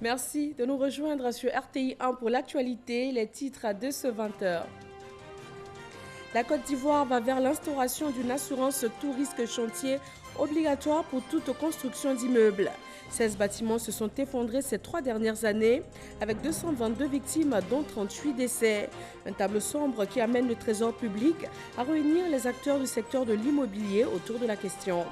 Merci de nous rejoindre sur RTI 1 pour l'actualité, les titres de ce 20h. La Côte d'Ivoire va vers l'instauration d'une assurance tout risque chantier obligatoire pour toute construction d'immeubles. 16 bâtiments se sont effondrés ces 3 dernières années, avec 222 victimes, dont 38 décès. Un tableau sombre qui amène le Trésor public à réunir les acteurs du secteur de l'immobilier autour de la question.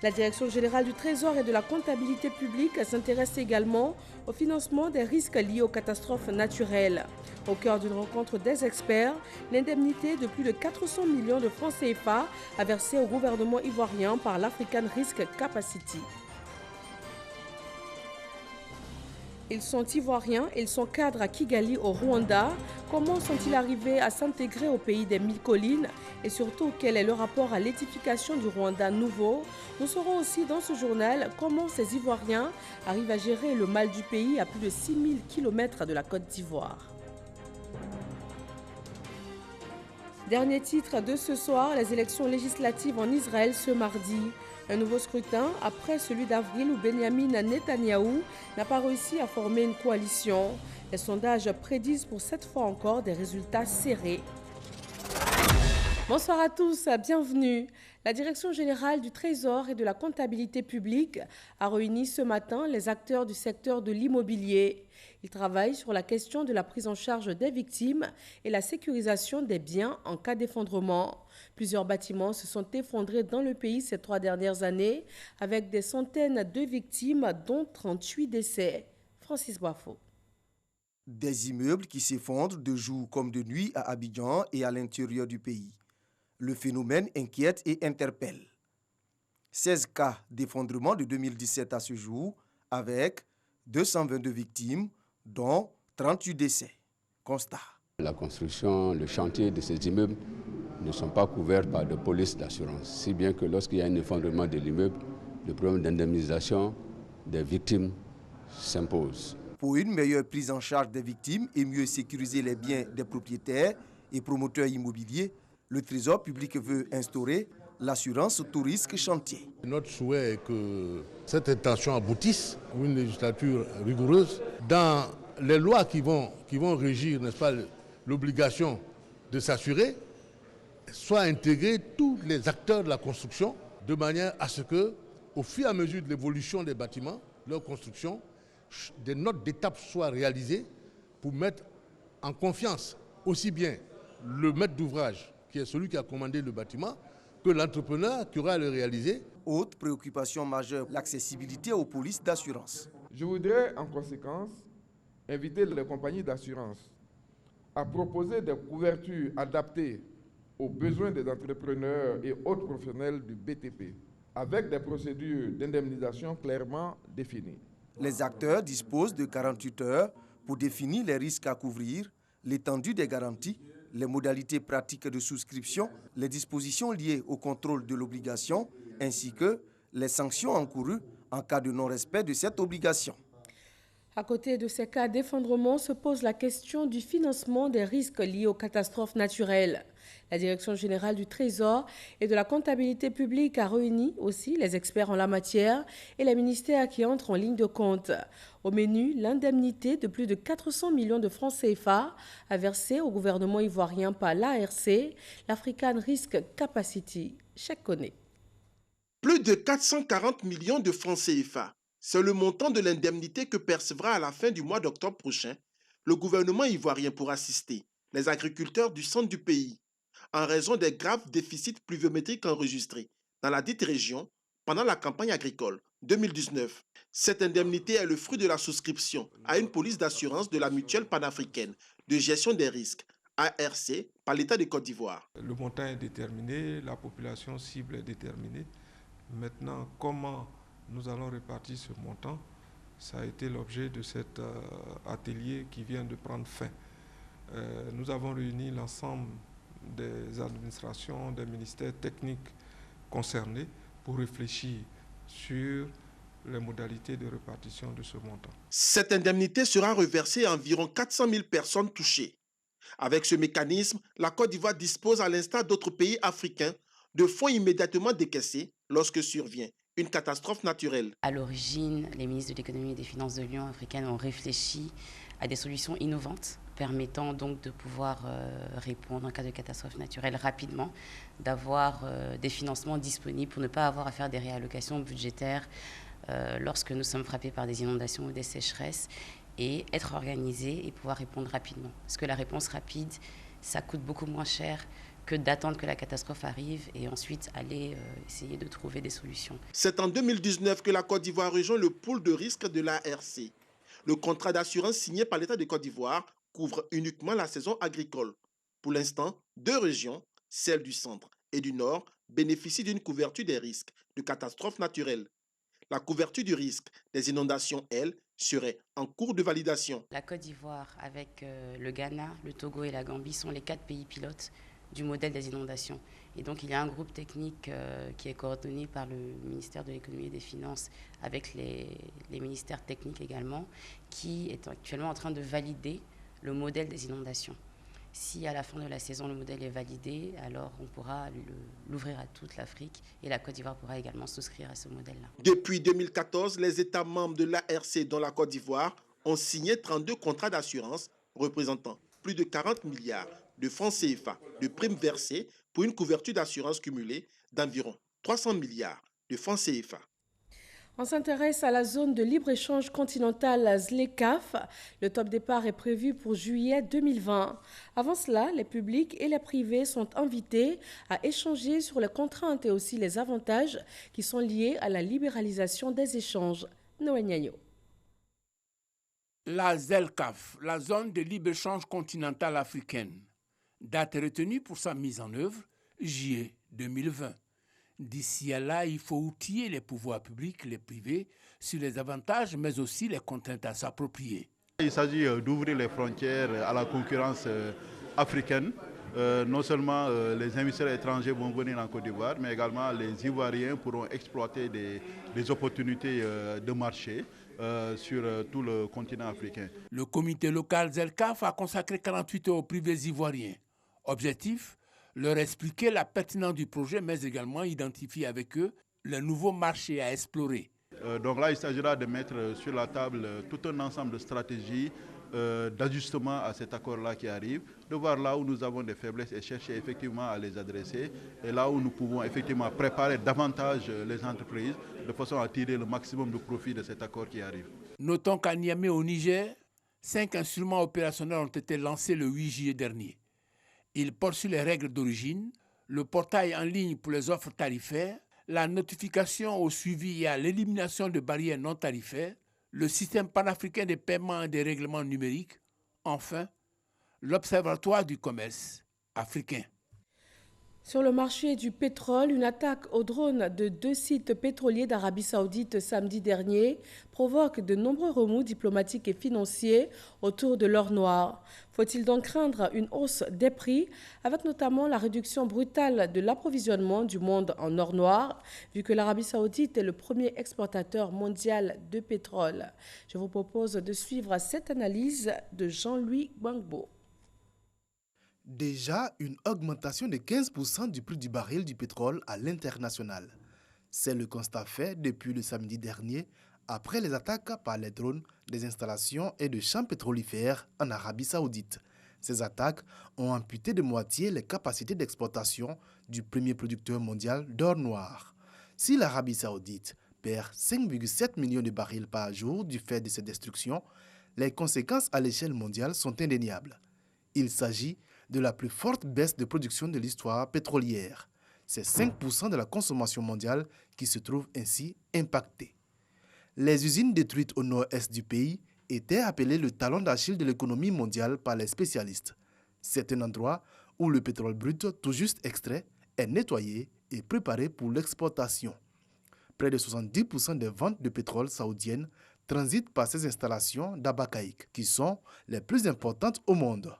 La Direction générale du Trésor et de la comptabilité publique s'intéresse également au financement des risques liés aux catastrophes naturelles. Au cœur d'une rencontre des experts, l'indemnité de plus de 400 millions de francs CFA a versée au gouvernement ivoirien par l'African Risk Capacity. Ils sont ivoiriens, ils sont cadres à Kigali au Rwanda. Comment sont-ils arrivés à s'intégrer au pays des 1000 collines? Et surtout, quel est le rapport à l'édification du Rwanda nouveau? Nous saurons aussi dans ce journal comment ces Ivoiriens arrivent à gérer le mal du pays à plus de 6000 km de la Côte d'Ivoire. Dernier titre de ce soir, les élections législatives en Israël ce mardi. Un nouveau scrutin après celui d'avril où Benjamin Netanyahou n'a pas réussi à former une coalition. Les sondages prédisent pour cette fois encore des résultats serrés. Bonsoir à tous, bienvenue. La Direction générale du Trésor et de la comptabilité publique a réuni ce matin les acteurs du secteur de l'immobilier. Ils travaillent sur la question de la prise en charge des victimes et la sécurisation des biens en cas d'effondrement. Plusieurs bâtiments se sont effondrés dans le pays ces 3 dernières années avec des centaines de victimes, dont 38 décès. Francis Boifo. Des immeubles qui s'effondrent de jour comme de nuit à Abidjan et à l'intérieur du pays. Le phénomène inquiète et interpelle. 16 cas d'effondrement de 2017 à ce jour, avec 222 victimes, dont 38 décès. Constat. La construction, le chantier de ces immeubles ne sont pas couverts par de polices d'assurance, si bien que lorsqu'il y a un effondrement de l'immeuble, le problème d'indemnisation des victimes s'impose. Pour une meilleure prise en charge des victimes et mieux sécuriser les biens des propriétaires et promoteurs immobiliers, le Trésor public veut instaurer l'assurance tout risque chantier. Notre souhait est que cette intention aboutisse à une législature rigoureuse. Dans les lois qui vont régir, n'est-ce pas, l'obligation de s'assurer, soient intégrés tous les acteurs de la construction de manière à ce que, au fur et à mesure de l'évolution des bâtiments, leur construction, des notes d'étape soient réalisées pour mettre en confiance aussi bien le maître d'ouvrage, qui est celui qui a commandé le bâtiment, que l'entrepreneur qui aura à le réaliser. Autre préoccupation majeure, l'accessibilité aux polices d'assurance. Je voudrais en conséquence inviter les compagnies d'assurance à proposer des couvertures adaptées aux besoins des entrepreneurs et autres professionnels du BTP, avec des procédures d'indemnisation clairement définies. Les acteurs disposent de 48 heures pour définir les risques à couvrir, l'étendue des garanties, les modalités pratiques de souscription, les dispositions liées au contrôle de l'obligation, ainsi que les sanctions encourues en cas de non-respect de cette obligation. À côté de ces cas d'effondrement se pose la question du financement des risques liés aux catastrophes naturelles. La Direction générale du Trésor et de la comptabilité publique a réuni aussi les experts en la matière et les ministères qui entrent en ligne de compte. Au menu, l'indemnité de plus de 400 millions de francs CFA à verser au gouvernement ivoirien par l'ARC, l'African Risk Capacity. Chèque connaît. Plus de 440 millions de francs CFA. C'est le montant de l'indemnité que percevra à la fin du mois d'octobre prochain le gouvernement ivoirien pour assister les agriculteurs du centre du pays en raison des graves déficits pluviométriques enregistrés dans la dite région pendant la campagne agricole 2019. Cette indemnité est le fruit de la souscription à une police d'assurance de la mutuelle panafricaine de gestion des risques, ARC, par l'État de Côte d'Ivoire. Le montant est déterminé, la population cible est déterminée. Maintenant, comment nous allons répartir ce montant? Ça a été l'objet de cet atelier qui vient de prendre fin. Nous avons réuni l'ensemble des administrations, des ministères techniques concernés pour réfléchir sur les modalités de répartition de ce montant. Cette indemnité sera reversée à environ 400 000 personnes touchées. Avec ce mécanisme, la Côte d'Ivoire dispose, à l'instar d'autres pays africains, de fonds immédiatement décaissés lorsque survient une catastrophe naturelle. À l'origine, les ministres de l'économie et des finances de l'Union africaine ont réfléchi à des solutions innovantes permettant donc de pouvoir répondre en cas de catastrophe naturelle rapidement, d'avoir des financements disponibles pour ne pas avoir à faire des réallocations budgétaires lorsque nous sommes frappés par des inondations ou des sécheresses, et être organisés et pouvoir répondre rapidement. Parce que la réponse rapide, ça coûte beaucoup moins cher que d'attendre que la catastrophe arrive et ensuite aller essayer de trouver des solutions. C'est en 2019 que la Côte d'Ivoire rejoint le pôle de risque de l'ARC. Le contrat d'assurance signé par l'État de Côte d'Ivoire couvre uniquement la saison agricole. Pour l'instant, 2 régions, celles du centre et du nord, bénéficient d'une couverture des risques de catastrophes naturelles. La couverture du risque des inondations, elle, serait en cours de validation. La Côte d'Ivoire, avec le Ghana, le Togo et la Gambie, sont les 4 pays pilotes du modèle des inondations. Et donc, il y a un groupe technique qui est coordonné par le ministère de l'économie et des finances avec les ministères techniques également, qui est actuellement en train de valider le modèle des inondations. Si à la fin de la saison, le modèle est validé, alors on pourra l'ouvrir à toute l'Afrique et la Côte d'Ivoire pourra également souscrire à ce modèle-là. Depuis 2014, les États membres de l'ARC, dont la Côte d'Ivoire, ont signé 32 contrats d'assurance représentant plus de 40 milliards de francs CFA de primes versées pour une couverture d'assurance cumulée d'environ 300 milliards de francs CFA. On s'intéresse à la zone de libre-échange continentale ZLECAf. Le top départ est prévu pour juillet 2020. Avant cela, les publics et les privés sont invités à échanger sur les contraintes et aussi les avantages qui sont liés à la libéralisation des échanges. Noé Niagno. La ZLECAf, la zone de libre-échange continentale africaine, date retenue pour sa mise en œuvre, juillet 2020. D'ici à là, il faut outiller les pouvoirs publics, les privés, sur les avantages, mais aussi les contraintes à s'approprier. Il s'agit d'ouvrir les frontières à la concurrence africaine. Non seulement les investisseurs étrangers vont venir en Côte d'Ivoire, mais également les Ivoiriens pourront exploiter des opportunités de marché sur tout le continent africain. Le comité local ZLECAf a consacré 48 heures aux privés ivoiriens. Objectif, leur expliquer la pertinence du projet, mais également identifier avec eux les nouveaux marchés à explorer. Donc là, il s'agira de mettre sur la table tout un ensemble de stratégies d'ajustement à cet accord-là qui arrive, de voir là où nous avons des faiblesses et chercher effectivement à les adresser, et là où nous pouvons effectivement préparer davantage les entreprises de façon à tirer le maximum de profit de cet accord qui arrive. Notons qu'à Niamey, au Niger, 5 instruments opérationnels ont été lancés le 8 juillet dernier. Ils portent sur les règles d'origine, le portail en ligne pour les offres tarifaires, la notification au suivi et à l'élimination de barrières non tarifaires, le système panafricain des paiements et des règlements numériques, enfin, l'Observatoire du commerce africain. Sur le marché du pétrole, une attaque au drone de 2 sites pétroliers d'Arabie Saoudite samedi dernier provoque de nombreux remous diplomatiques et financiers autour de l'or noir. Faut-il donc craindre une hausse des prix, avec notamment la réduction brutale de l'approvisionnement du monde en or noir, vu que l'Arabie Saoudite est le premier exportateur mondial de pétrole? Je vous propose de suivre cette analyse de Jean-Louis Gbangbo. Déjà une augmentation de 15% du prix du baril du pétrole à l'international. C'est le constat fait depuis le samedi dernier, après les attaques par les drones des installations et de champs pétrolifères en Arabie Saoudite. Ces attaques ont amputé de moitié les capacités d'exportation du premier producteur mondial d'or noir. Si l'Arabie Saoudite perd 5,7 millions de barils par jour du fait de ces destructions, les conséquences à l'échelle mondiale sont indéniables. Il s'agit de la plus forte baisse de production de l'histoire pétrolière. C'est 5% de la consommation mondiale qui se trouve ainsi impactée. Les usines détruites au nord-est du pays étaient appelées le talon d'Achille de l'économie mondiale par les spécialistes. C'est un endroit où le pétrole brut tout juste extrait est nettoyé et préparé pour l'exportation. Près de 70% des ventes de pétrole saoudiennes transitent par ces installations d'Abaqaiq, qui sont les plus importantes au monde.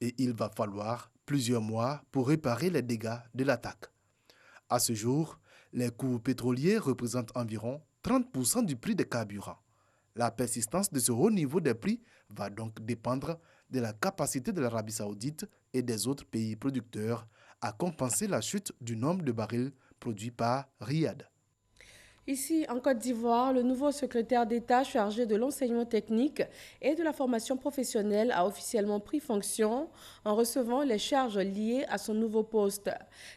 Et il va falloir plusieurs mois pour réparer les dégâts de l'attaque. À ce jour, les coûts pétroliers représentent environ 30% du prix des carburants. La persistance de ce haut niveau des prix va donc dépendre de la capacité de l'Arabie Saoudite et des autres pays producteurs à compenser la chute du nombre de barils produits par Riyad. Ici, en Côte d'Ivoire, le nouveau secrétaire d'État chargé de l'enseignement technique et de la formation professionnelle a officiellement pris fonction en recevant les charges liées à son nouveau poste.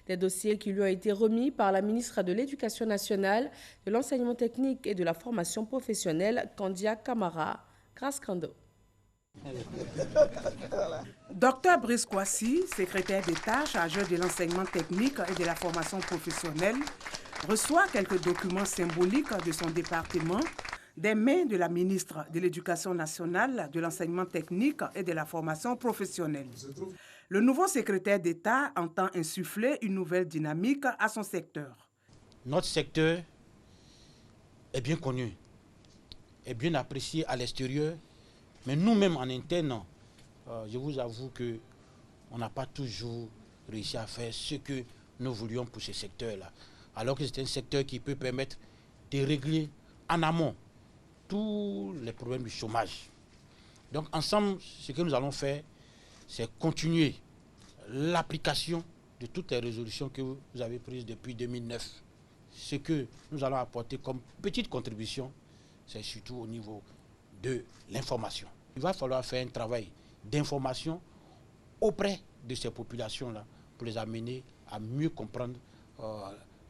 Des dossiers qui lui ont été remis par la ministre de l'Éducation nationale, de l'enseignement technique et de la formation professionnelle, Kandia Camara. Grâce Kando. Dr Brice Kwasi, secrétaire d'État chargé de l'enseignement technique et de la formation professionnelle, reçoit quelques documents symboliques de son département des mains de la ministre de l'Éducation nationale, de l'enseignement technique et de la formation professionnelle. Le nouveau secrétaire d'État entend insuffler une nouvelle dynamique à son secteur. Notre secteur est bien connu, est bien apprécié à l'extérieur, mais nous-mêmes en interne, je vous avoue qu'on n'a pas toujours réussi à faire ce que nous voulions pour ce secteur-là. Alors que c'est un secteur qui peut permettre de régler en amont tous les problèmes du chômage. Donc ensemble, ce que nous allons faire, c'est continuer l'application de toutes les résolutions que vous avez prises depuis 2009. Ce que nous allons apporter comme petite contribution, c'est surtout au niveau de l'information. Il va falloir faire un travail d'information auprès de ces populations-là pour les amener à mieux comprendre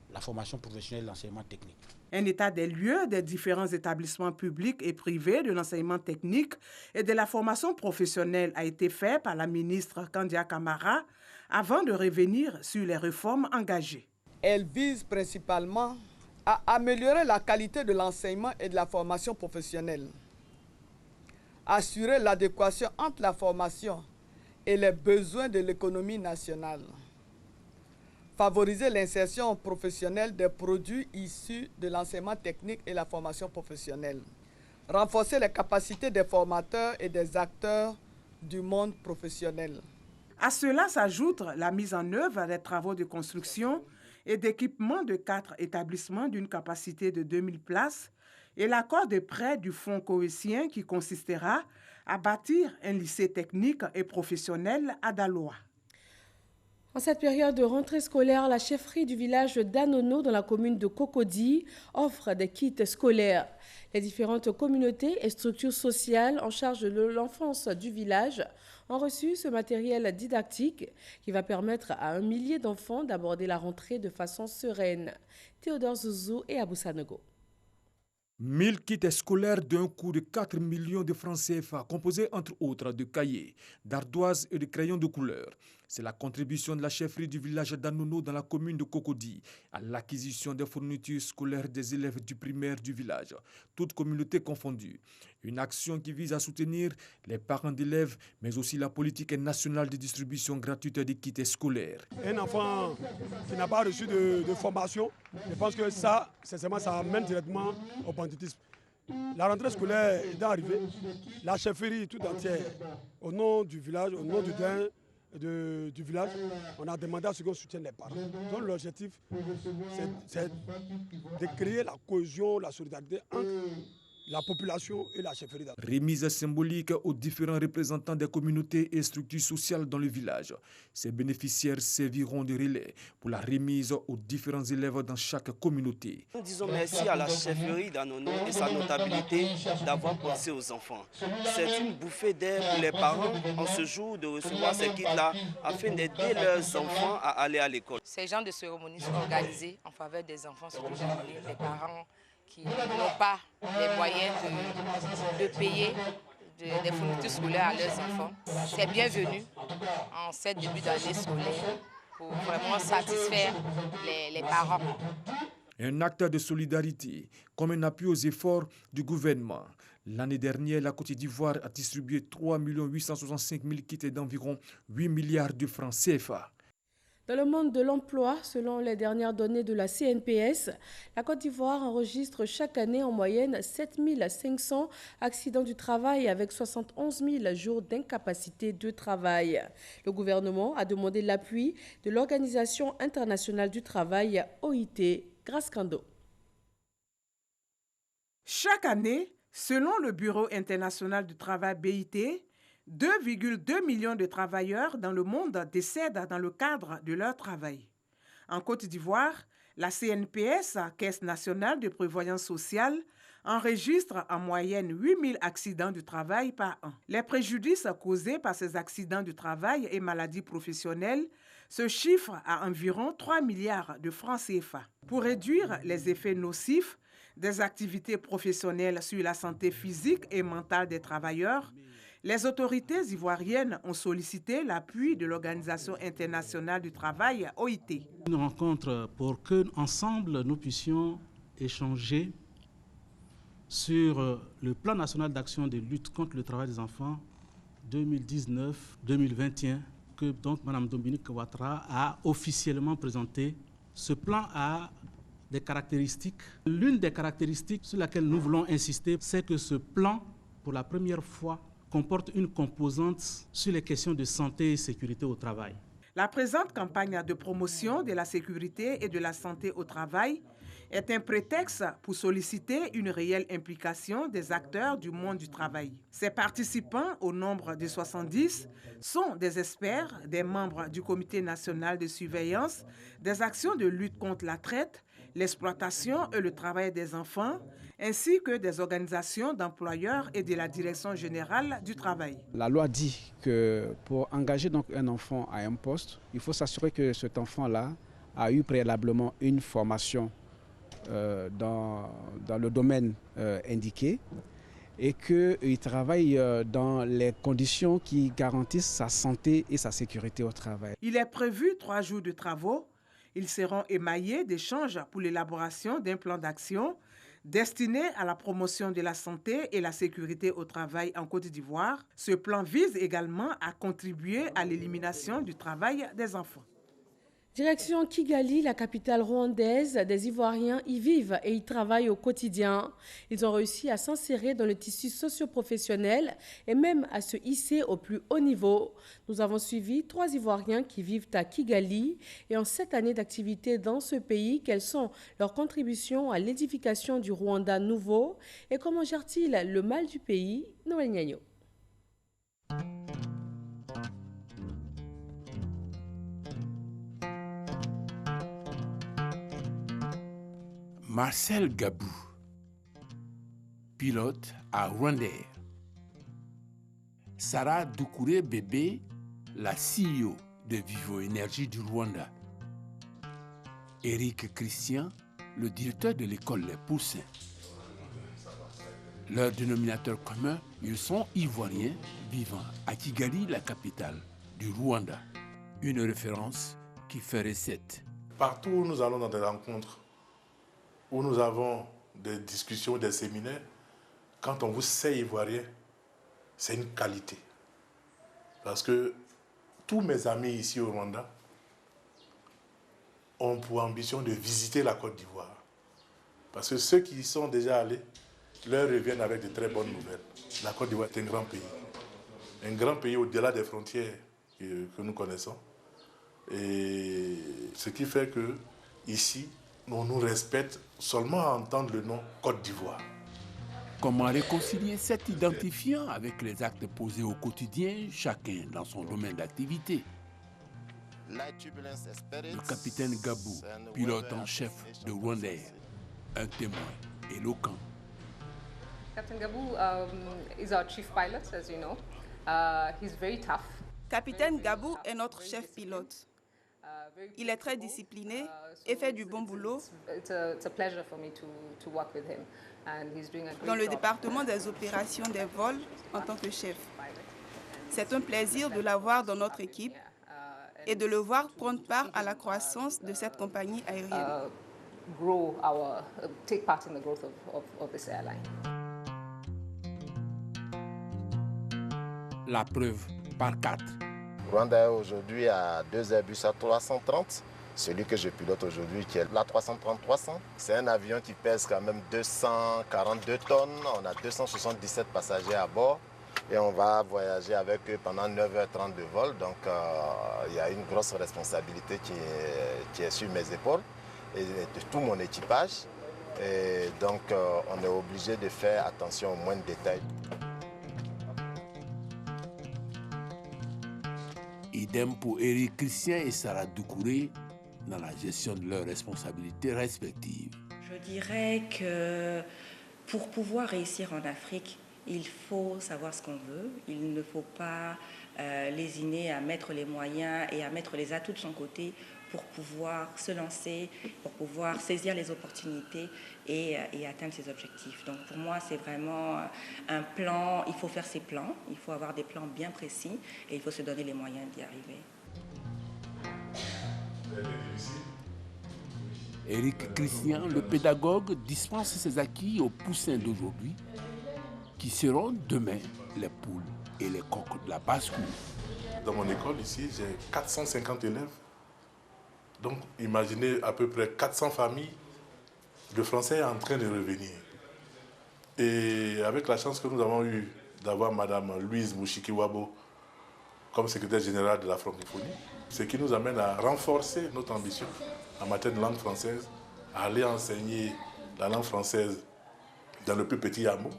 la formation professionnelle et l'enseignement technique. Un état des lieux des différents établissements publics et privés de l'enseignement technique et de la formation professionnelle a été fait par la ministre Kandia Camara avant de revenir sur les réformes engagées. Elle vise principalement à améliorer la qualité de l'enseignement et de la formation professionnelle, assurer l'adéquation entre la formation et les besoins de l'économie nationale, favoriser l'insertion professionnelle des produits issus de l'enseignement technique et la formation professionnelle, renforcer les capacités des formateurs et des acteurs du monde professionnel. À cela s'ajoute la mise en œuvre des travaux de construction et d'équipement de 4 établissements d'une capacité de 2000 places et l'accord de prêt du Fonds cohésien qui consistera à bâtir un lycée technique et professionnel à Daloa. En cette période de rentrée scolaire, la chefferie du village d'Anono dans la commune de Cocody offre des kits scolaires. Les différentes communautés et structures sociales en charge de l'enfance du village ont reçu ce matériel didactique qui va permettre à 1 millier d'enfants d'aborder la rentrée de façon sereine. Théodore Zouzou et Aboussanogo. 1000 kits scolaires d'un coût de 4 millions de francs CFA, composés entre autres de cahiers, d'ardoises et de crayons de couleur. C'est la contribution de la chefferie du village d'Anono dans la commune de Cocody à l'acquisition des fournitures scolaires des élèves du primaire du village, toutes communautés confondues. Une action qui vise à soutenir les parents d'élèves, mais aussi la politique nationale de distribution gratuite des kits scolaires. Un enfant qui n'a pas reçu de formation, je pense que ça, sincèrement, ça amène directement au banditisme. La rentrée scolaire est arrivée, la chefferie tout entière, au nom du village, au nom du village, on a demandé à ce qu'on soutienne les parents. Donc l'objectif, c'est de créer la cohésion, la solidarité entre la population et la chefferie. Remise symbolique aux différents représentants des communautés et structures sociales dans le village. Ces bénéficiaires serviront de relais pour la remise aux différents élèves dans chaque communauté. Nous disons merci à la chefferie d'Anono et sa notabilité d'avoir pensé aux enfants. C'est une bouffée d'air pour les parents en ce jour de recevoir ces kits-là afin d'aider leurs enfants à aller à l'école. Ces genres de cérémonies sont organisées en faveur des enfants, surtout des parents qui n'ont pas les moyens de payer des fournitures scolaires à leurs enfants. C'est bienvenu en cette début d'année scolaire pour vraiment satisfaire les parents. Un acte de solidarité, comme un appui aux efforts du gouvernement. L'année dernière, la Côte d'Ivoire a distribué 3 865 000 kits d'environ 8 milliards de francs CFA. Dans le monde de l'emploi, selon les dernières données de la CNPS, la Côte d'Ivoire enregistre chaque année en moyenne 7 500 accidents du travail avec 71 000 jours d'incapacité de travail. Le gouvernement a demandé l'appui de l'Organisation internationale du travail, OIT, Grâce Kando. Chaque année, selon le Bureau international du travail BIT, 2,2 millions de travailleurs dans le monde décèdent dans le cadre de leur travail. En Côte d'Ivoire, La CNPS, Caisse nationale de prévoyance sociale, enregistre en moyenne 8000 accidents du travail par an. Les préjudices causés par ces accidents du travail et maladies professionnelles se chiffrent à environ 3 milliards de francs CFA. Pour réduire les effets nocifs des activités professionnelles sur la santé physique et mentale des travailleurs, les autorités ivoiriennes ont sollicité l'appui de l'Organisation internationale du travail, OIT. Une rencontre pour que, ensemble, nous puissions échanger sur le plan national d'action de lutte contre le travail des enfants 2019-2021 que donc Mme Dominique Ouattara a officiellement présenté. Ce plan a des caractéristiques. L'une des caractéristiques sur laquelle nous voulons insister, c'est que ce plan, pour la première fois, comporte une composante sur les questions de santé et sécurité au travail. La présente campagne de promotion de la sécurité et de la santé au travail est un prétexte pour solliciter une réelle implication des acteurs du monde du travail. Ces participants, au nombre de 70, sont des experts, des membres du Comité national de surveillance, des actions de lutte contre la traite, l'exploitation et le travail des enfants, ainsi que des organisations d'employeurs et de la Direction générale du travail. La loi dit que pour engager donc un enfant à un poste, il faut s'assurer que cet enfant-là a eu préalablement une formation dans le domaine indiqué et qu'il travaille dans les conditions qui garantissent sa santé et sa sécurité au travail. Il est prévu 3 jours de travaux. Ils seront émaillés d'échanges pour l'élaboration d'un plan d'action destiné à la promotion de la santé et la sécurité au travail en Côte d'Ivoire. Ce plan vise également à contribuer à l'élimination du travail des enfants. Direction Kigali, la capitale rwandaise, des Ivoiriens y vivent et y travaillent au quotidien. Ils ont réussi à s'insérer dans le tissu socio-professionnel et même à se hisser au plus haut niveau. Nous avons suivi 3 Ivoiriens qui vivent à Kigali et en 7 années d'activité dans ce pays, quelles sont leurs contributions à l'édification du Rwanda nouveau et comment gèrent-ils le mal du pays? Noël Niagno. Marcel Gabou, pilote à Rwandair. Sarah Doucouré Bébé, la CEO de Vivo Énergie du Rwanda. Éric Christian, le directeur de l'école Les Poussins. Leur dénominateur commun, ils sont Ivoiriens vivant à Kigali, la capitale du Rwanda. Une référence qui fait recette. Partout où nous allons dans des rencontres, où nous avons des discussions, des séminaires, quand on vous sait ivoirien, c'est une qualité. Parce que tous mes amis ici au Rwanda ont pour ambition de visiter la Côte d'Ivoire. Parce que ceux qui y sont déjà allés leur reviennent avec de très bonnes nouvelles. La Côte d'Ivoire est un grand pays. Un grand pays au-delà des frontières que nous connaissons. Et ce qui fait que ici, on nous respecte seulement à entendre le nom Côte d'Ivoire. Comment réconcilier cet identifiant avec les actes posés au quotidien, chacun dans son domaine d'activité? Le capitaine Gabou, pilote en chef de Rwandair, un témoin éloquent. Captain Gabou is our chief pilot, as you know. He's very tough. Capitaine Gabou est notre chef pilote. Il est très discipliné et fait du bon boulot. Dans le département des opérations des vols en tant que chef. C'est un plaisir de l'avoir dans notre équipe et de le voir prendre part à la croissance de cette compagnie aérienne. Take part in the growth of this airline. La preuve par 4. Rwanda aujourd'hui a 2 Airbus A330. Celui que je pilote aujourd'hui qui est l'A330-300. C'est un avion qui pèse quand même 242 tonnes. On a 277 passagers à bord. Et on va voyager avec eux pendant 9h30 de vol. Donc il y a une grosse responsabilité qui est sur mes épaules et de tout mon équipage. Et donc on est obligé de faire attention aux moindres détails. Idem pour Éric Christian et Sarah Doucouré, dans la gestion de leurs responsabilités respectives. Je dirais que pour pouvoir réussir en Afrique, il faut savoir ce qu'on veut. Il ne faut pas lésiner à mettre les moyens et à mettre les atouts de son côté pour pouvoir se lancer, pour pouvoir saisir les opportunités et atteindre ses objectifs. Donc pour moi, c'est vraiment un plan. Il faut faire ses plans, il faut avoir des plans bien précis et il faut se donner les moyens d'y arriver. Éric Christian, le pédagogue, dispense ses acquis aux poussins d'aujourd'hui qui seront demain les poules et les coqs de la basse-cour. Dans mon école ici, j'ai 450 élèves. Donc imaginez à peu près 400 familles de Français en train de revenir. Et avec la chance que nous avons eue d'avoir Mme Louise Mouchiki-Wabo comme secrétaire générale de la francophonie, ce qui nous amène à renforcer notre ambition en matière de langue française, à aller enseigner la langue française dans le plus petit hameau.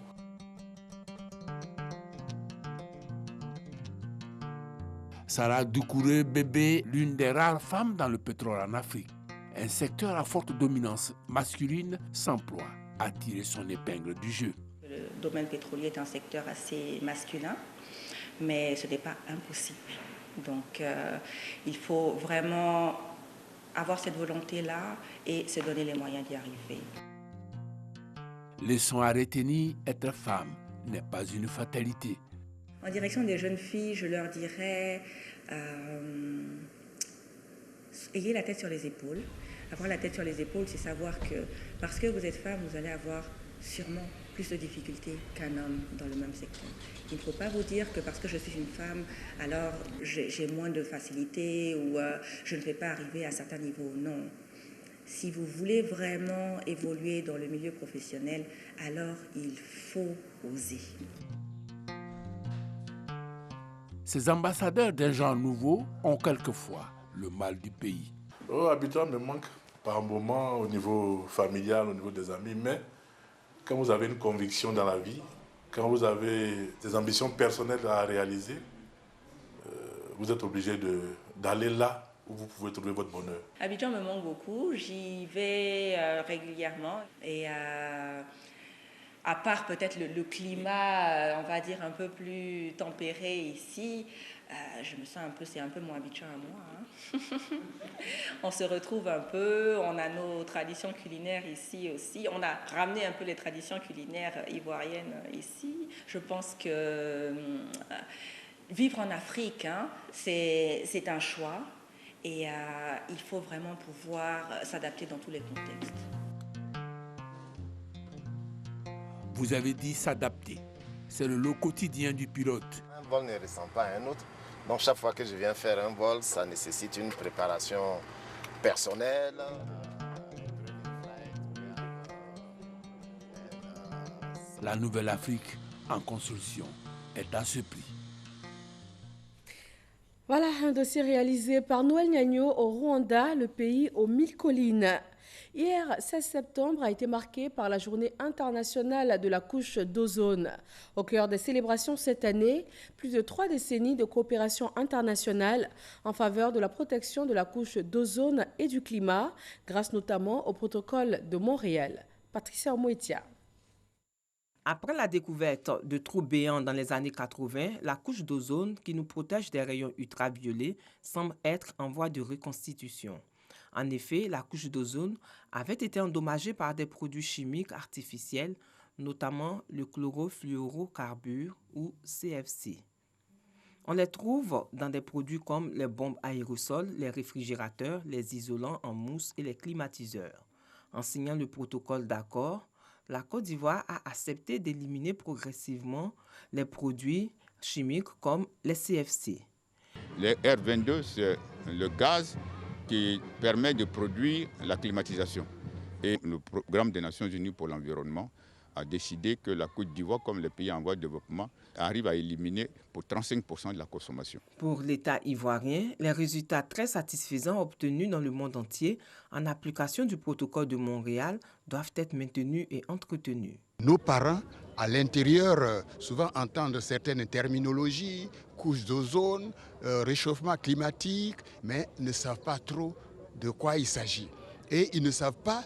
Sarah Doucouré Bébé, l'une des rares femmes dans le pétrole en Afrique. Un secteur à forte dominance masculine s'emploie à tirer son épingle du jeu. Le domaine pétrolier est un secteur assez masculin, mais ce n'est pas impossible. Donc il faut vraiment avoir cette volonté-là et se donner les moyens d'y arriver. Leçon à retenir, être femme n'est pas une fatalité. En direction des jeunes filles, je leur dirais ayez la tête sur les épaules. Avoir la tête sur les épaules, c'est savoir que parce que vous êtes femme, vous allez avoir sûrement plus de difficultés qu'un homme dans le même secteur. Il ne faut pas vous dire que parce que je suis une femme, alors j'ai moins de facilité ou je ne vais pas arriver à certains niveaux. Non. Si vous voulez vraiment évoluer dans le milieu professionnel, alors il faut oser. Ces ambassadeurs d'un genre nouveau ont quelquefois le mal du pays. Habituellement, me manque par moment au niveau familial, au niveau des amis, mais quand vous avez une conviction dans la vie, quand vous avez des ambitions personnelles à réaliser, vous êtes obligé d'aller là où vous pouvez trouver votre bonheur. Abidjan me manque beaucoup, j'y vais régulièrement et à part peut-être le climat, on va dire un peu plus tempéré ici, je me sens un peu, c'est un peu mon Abidjan à moi. Hein. On se retrouve un peu, on a nos traditions culinaires ici aussi. On a ramené un peu les traditions culinaires ivoiriennes ici. Je pense que vivre en Afrique, hein, c'est un choix et il faut vraiment pouvoir s'adapter dans tous les contextes. Vous avez dit s'adapter. C'est le lot quotidien du pilote. Un vol ne ressemble pas à un autre. Donc chaque fois que je viens faire un vol, ça nécessite une préparation personnelle. La nouvelle Afrique en construction est à ce prix. Voilà un dossier réalisé par Noël Gnagno au Rwanda, le pays aux 1000 collines. Hier, 16 septembre, a été marqué par la journée internationale de la couche d'ozone. Au cœur des célébrations cette année, plus de 3 décennies de coopération internationale en faveur de la protection de la couche d'ozone et du climat, grâce notamment au protocole de Montréal. Patricia Moetia. Après la découverte de trous béants dans les années 80, la couche d'ozone qui nous protège des rayons ultraviolets semble être en voie de reconstitution. En effet, la couche d'ozone avait été endommagée par des produits chimiques artificiels, notamment le chlorofluorocarbure ou CFC. On les trouve dans des produits comme les bombes aérosols, les réfrigérateurs, les isolants en mousse et les climatiseurs. En signant le protocole d'accord, la Côte d'Ivoire a accepté d'éliminer progressivement les produits chimiques comme les CFC. Le R22, c'est le gaz qui permet de produire la climatisation. Et le programme des Nations Unies pour l'environnement a décidé que la Côte d'Ivoire, comme les pays en voie de développement, arrive à éliminer pour 35% de la consommation. Pour l'État ivoirien, les résultats très satisfaisants obtenus dans le monde entier en application du protocole de Montréal doivent être maintenus et entretenus. Nos parents, à l'intérieur, souvent entendent certaines terminologies, couche d'ozone, réchauffement climatique, mais ne savent pas trop de quoi il s'agit. Et ils ne savent pas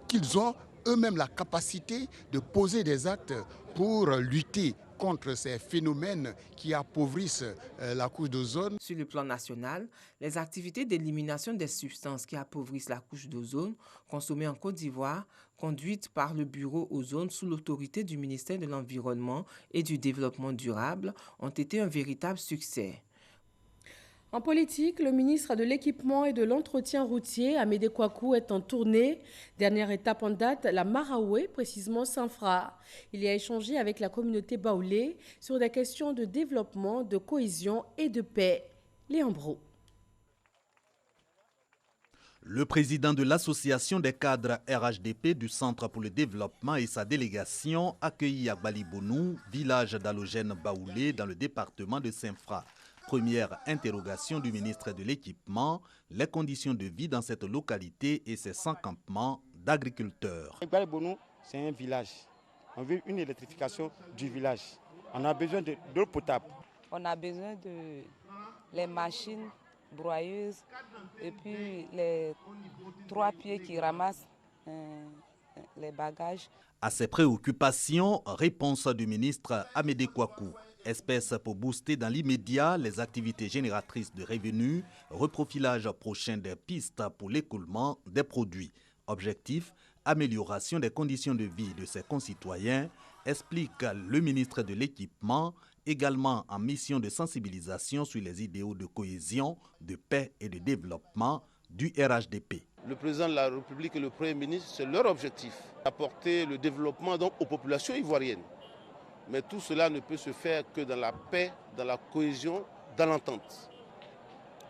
qu'ils ont eux-mêmes la capacité de poser des actes pour lutter contre ces phénomènes qui appauvrissent la couche d'ozone. Sur le plan national, les activités d'élimination des substances qui appauvrissent la couche d'ozone consommées en Côte d'Ivoire, conduites par le Bureau Ozone sous l'autorité du ministère de l'Environnement et du Développement durable, ont été un véritable succès. En politique, le ministre de l'Équipement et de l'Entretien routier, Amédée Kouakou, est en tournée. Dernière étape en date, la Maraoué, précisément Sanfra. Il y a échangé avec la communauté baoulé sur des questions de développement, de cohésion et de paix. Léon Bro. Le président de l'association des cadres RHDP du Centre pour le développement et sa délégation accueillit à Balibounou, village d'halogène baoulé dans le département de Sanfra. Première interrogation du ministre de l'Équipement, les conditions de vie dans cette localité et ses 100 campements d'agriculteurs. Balibounou, c'est un village. On veut une électrification du village. On a besoin d'eau potable. On a besoin de les machines broyeuses et puis les 3 pieds qui ramassent les bagages. À ces préoccupations, réponse du ministre Amédée Kouakou. Espèce pour booster dans l'immédiat les activités génératrices de revenus, reprofilage prochain des pistes pour l'écoulement des produits. Objectif, amélioration des conditions de vie de ses concitoyens, explique le ministre de l'Équipement, également en mission de sensibilisation sur les idéaux de cohésion, de paix et de développement du RHDP. Le président de la République et le Premier ministre, c'est leur objectif, apporter le développement donc aux populations ivoiriennes. Mais tout cela ne peut se faire que dans la paix, dans la cohésion, dans l'entente.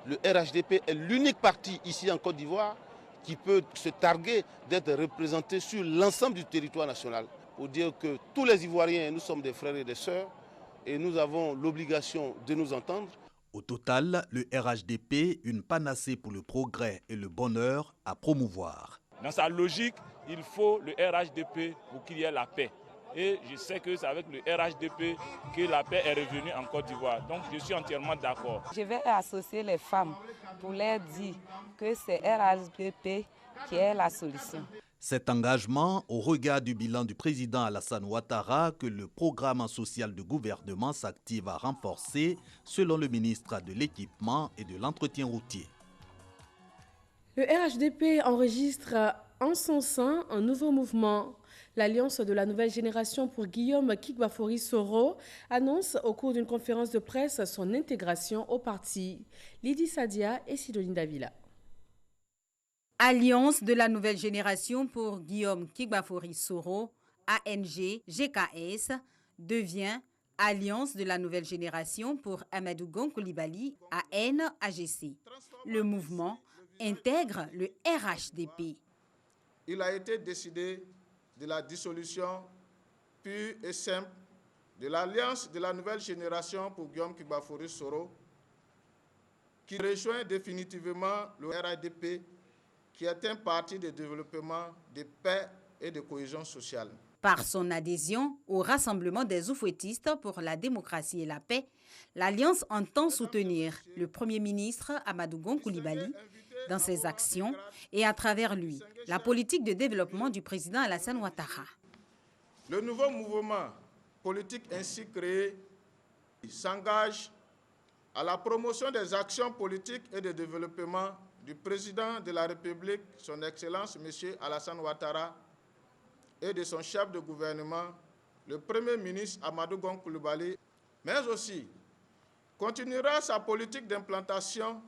Le RHDP est l'unique parti ici en Côte d'Ivoire qui peut se targuer d'être représenté sur l'ensemble du territoire national. Pour dire que tous les Ivoiriens, nous sommes des frères et des sœurs et nous avons l'obligation de nous entendre. Au total, le RHDP, une panacée pour le progrès et le bonheur à promouvoir. Dans sa logique, il faut le RHDP pour qu'il y ait la paix. Et je sais que c'est avec le RHDP que la paix est revenue en Côte d'Ivoire. Donc je suis entièrement d'accord. Je vais associer les femmes pour leur dire que c'est RHDP qui est la solution. Cet engagement, au regard du bilan du président Alassane Ouattara, que le programme social de gouvernement s'active à renforcer, selon le ministre de l'Équipement et de l'Entretien routier. Le RHDP enregistre en son sein un nouveau mouvement. L'Alliance de la nouvelle génération pour Guillaume Kigbafori Soro annonce au cours d'une conférence de presse son intégration au parti. Lydie Sadia et Sidoline Davila. Alliance de la nouvelle génération pour Guillaume Kigbafori Soro, ANG-GKS, devient Alliance de la nouvelle génération pour Amadou Gon Coulibaly, AN-AGC. Le mouvement intègre le RHDP. Il a été décidé de la dissolution pure et simple de l'Alliance de la nouvelle génération pour Guillaume Kigbafori Soro, qui rejoint définitivement le RHDP, qui est un parti de développement, de paix et de cohésion sociale. Par son adhésion au Rassemblement des oufouettistes pour la démocratie et la paix, l'Alliance entend soutenir le Premier ministre Amadou Gon Coulibaly dans ses actions et à travers lui, la politique de développement du président Alassane Ouattara. Le nouveau mouvement politique ainsi créé s'engage à la promotion des actions politiques et de développement du président de la République, son Excellence M. Alassane Ouattara, et de son chef de gouvernement, le Premier ministre Amadou Gon Coulibaly, mais aussi continuera sa politique d'implantation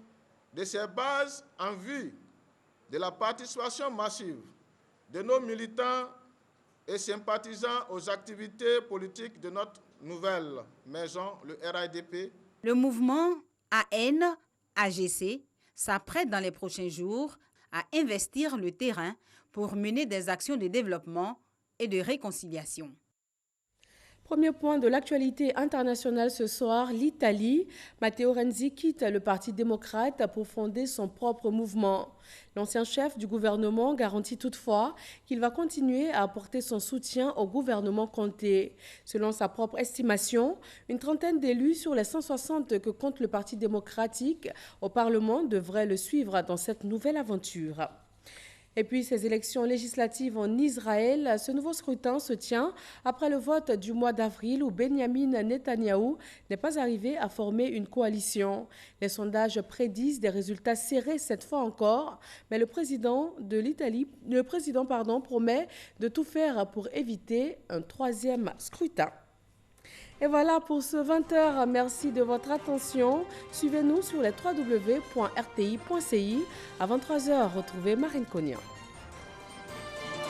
de ses bases en vue de la participation massive de nos militants et sympathisants aux activités politiques de notre nouvelle maison, le RHDP. Le mouvement AN-AGC s'apprête dans les prochains jours à investir le terrain pour mener des actions de développement et de réconciliation. Premier point de l'actualité internationale ce soir, l'Italie. Matteo Renzi quitte le Parti démocrate pour fonder son propre mouvement. L'ancien chef du gouvernement garantit toutefois qu'il va continuer à apporter son soutien au gouvernement Conte. Selon sa propre estimation, une trentaine d'élus sur les 160 que compte le Parti démocratique au Parlement devraient le suivre dans cette nouvelle aventure. Et puis ces élections législatives en Israël, ce nouveau scrutin se tient après le vote du mois d'avril où Benjamin Netanyahou n'est pas arrivé à former une coalition. Les sondages prédisent des résultats serrés cette fois encore, mais le président promet de tout faire pour éviter un troisième scrutin. Et voilà pour ce 20h. Merci de votre attention. Suivez-nous sur les www.rti.ci. À 23h, retrouvez Marine Cognan.